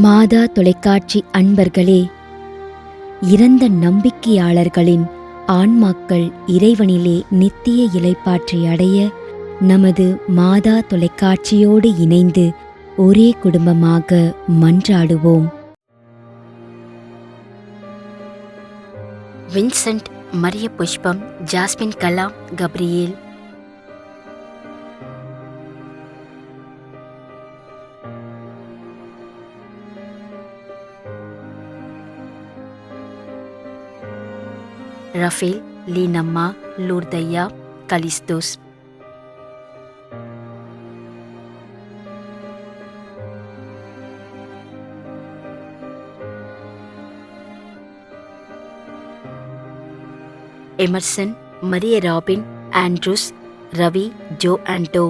மாதா தொலைக்காட்சி அன்பர்களே, இறந்த நம்பிக்கையாளர்களின் ஆன்மாக்கள் இறைவனிலே நித்திய இளைப்பாற்றி அடைய நமது மாதா தொலைக்காட்சியோடு இணைந்து ஒரே குடும்பமாக மன்றாடுவோம். Vincent, Mariya Pushpam, Jasmine, Kalam, Gabriel. Raphael, Leenamma, Lourdaiah, Callistus. Emerson, Mariya Robin, Andrews, Ravi, Joe Anto.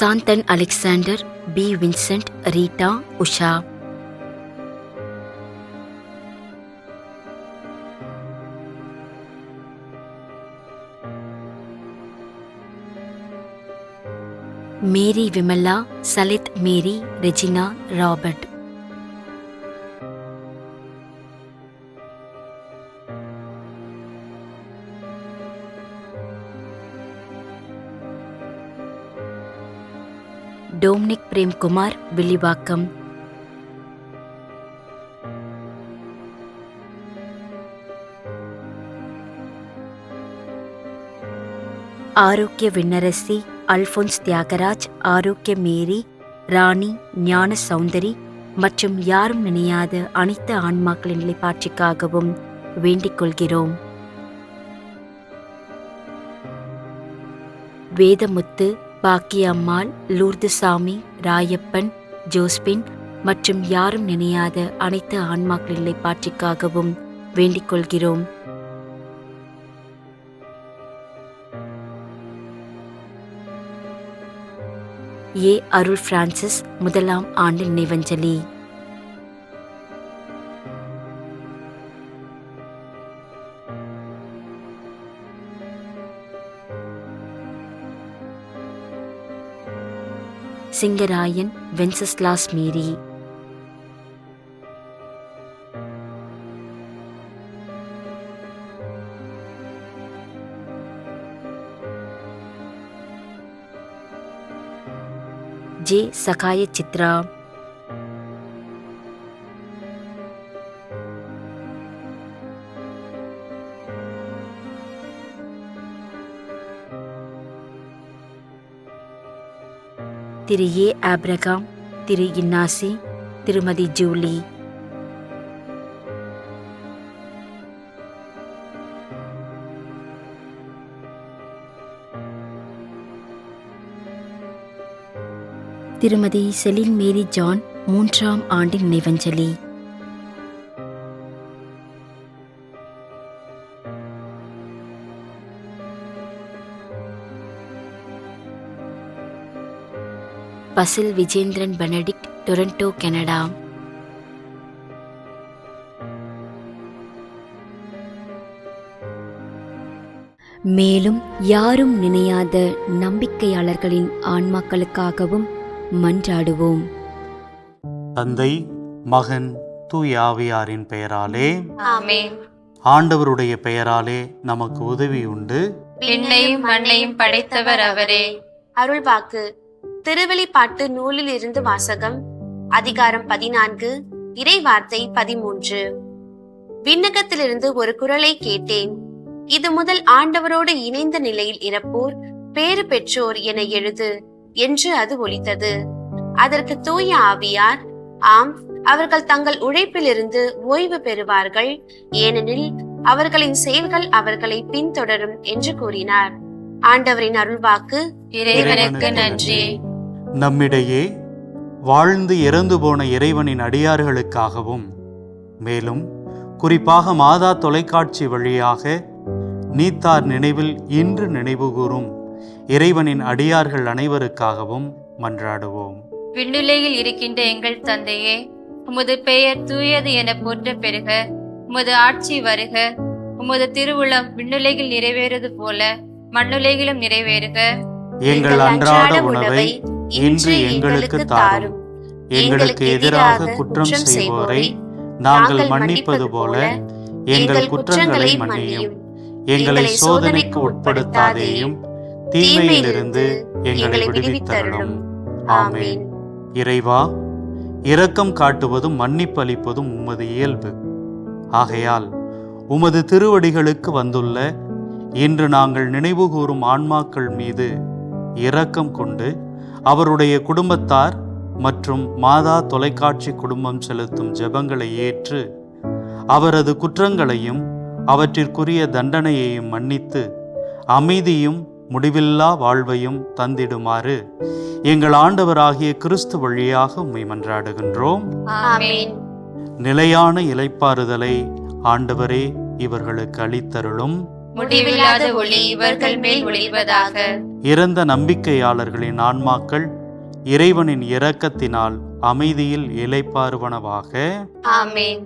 Santhan, Alexander, P. Vincent, Rita, Usha. Mary, Vimala, Salith, Mary, Regina, Robert. Dominic, Premkumar, Villivakkam. Arockia Vinnarasi, Alphons Thiyagaraj, ஆரோக்கிய மேரி, ராணி, ஞான சௌந்தரி மற்றும் யாரும் நினையாத அனைத்து ஆன்மாக்களின் நிலைப்பாட்சிக்காகவும் வேண்டிக் கொள்கிறோம். வேதமுத்து, பாக்கியம்மாள், லூர்துசாமி, ராயப்பன், ஜோஸ்பின் மற்றும் யாரும் நினையாத அனைத்து ஆன்மாக்களின் நிலைப்பாட்சிக்காகவும் வேண்டிக் கொள்கிறோம். ஏ. அருள் பிரான்சிஸ், 1ஆம் ஆண்டு நினைவஞ்சலி. Singarayan, Wenceslaus Mary. J. Sahaya Chitra. Thiru A. Abraham, Thiru Innasi, Thirumathi Julie. Thirumathi Celine Mary John, 3ஆம் ஆண்டு நினைவஞ்சலி. Basil Vijendran Benedict, Toronto, Canada. மேலும் யாரும் நினையாத நம்பிக்கையாளர்களின் ஆன்மாக்களுக்காகவும் மன்றாடுவோம். தந்தை, மகன், தூய ஆவியாரின் பெயராலே ஆமென். ஆண்டவருடைய பெயராலே நமக்கு உதவி உண்டு. விண்ணையும் மண்ணையும் படைத்தவர் அவரே. அருள்வாக்கு. திருவெளிப்பாட்டு நூலில் இருந்து வாசகம். அதிகாரம் 14, இறை வார்த்தை 13. விண்ணகத்திலிருந்து ஒரு குரலை கேட்டேன். இது முதல் ஆண்டவரோடு இணைந்த நிலையில் இறப்போர் பேறு பெற்றோர் என எழுது என்று அது ஒலித்தது. அதற்கு தூய ஆவியார், ஆம், அவர்கள் தங்கள் உழைப்பிலிருந்து ஓய்வு பெறுவார்கள், ஏனெனில் அவர்களின் செயல்கள் அவர்களை பின்தொடரும் என்று கூறினார். ஆண்டவரின் அருள்வாக்கு. இறைவனுக்கு நன்றி. நம்மிடையே வாழ்ந்து இறந்து போன இறைவனின் அடியார்களுக்காகவும், மேலும் குறிப்பாக மாதா தொலைக்காட்சி வழியாக நீத்தார் நினைவில் இன்று நினைவுகூரும் இறைவனின் அடியார்கள் அனைவருக்காகவும் மன்றாடுவோம். விண்ணுலகில் இருக்கின்ற எங்கள் தந்தையே, உமது பெயர் தூயது என போற்ற பெறுக. உமது ஆட்சி வருக. உமது திருவுளம் விண்ணுலகில் நிறைவேறுவது போல மண்ணுலகிலும் நிறைவேறுக. எங்கள் அன்றாட உணவை இன்று எங்களுக்கு தாரும். எங்களுக்கு எதிராக குற்றம் செய்வோரை நாங்கள் மன்னிப்பது போல எங்கள் குற்றங்களை மன்னியும். எங்களை சோதனைக்கு உட்படுத்தாதேயும், தீமையிலிருந்து எங்களை விடுவித்தருளும். ஆமென். இறைவா, இரக்கம் காட்டுவதும் மன்னிப்பு அளிப்பதும் உமது இயல்பு. ஆகையால் உமது திருவடிகளுக்கு வந்துள்ள இன்று நாங்கள் நினைவுகூரும் ஆன்மாக்கள் மீது இரக்கம் கொண்டு அவருடைய குடும்பத்தார் மற்றும் மாதா தொலைக்காட்சி குடும்பம் செலுத்தும் ஜெபங்களை ஏற்று அவரது குற்றங்களையும் அவற்றிற்குரிய தண்டனையையும் மன்னித்து அமைதியும் முடிவில்லா வாழ்வையும் தந்திடுமாறு எங்கள் ஆண்டவராகிய கிறிஸ்து வழியாக உம்மை மன்றாடுகின்றோம். ஆமென். நிலையான இளைப்பாறுதலை ஆண்டவரே இவர்களுக்கு அளித்தருளும். முடிவில்லாத ஒளி இவர்கள் மேல் ஒளிவதாக. இறந்த நம்பிக்கையாளர்களின் ஆன்மாக்கள் இறைவனின் இரக்கத்தினால் அமைதியில் இளைப்பாறுவனவாக. ஆமென்.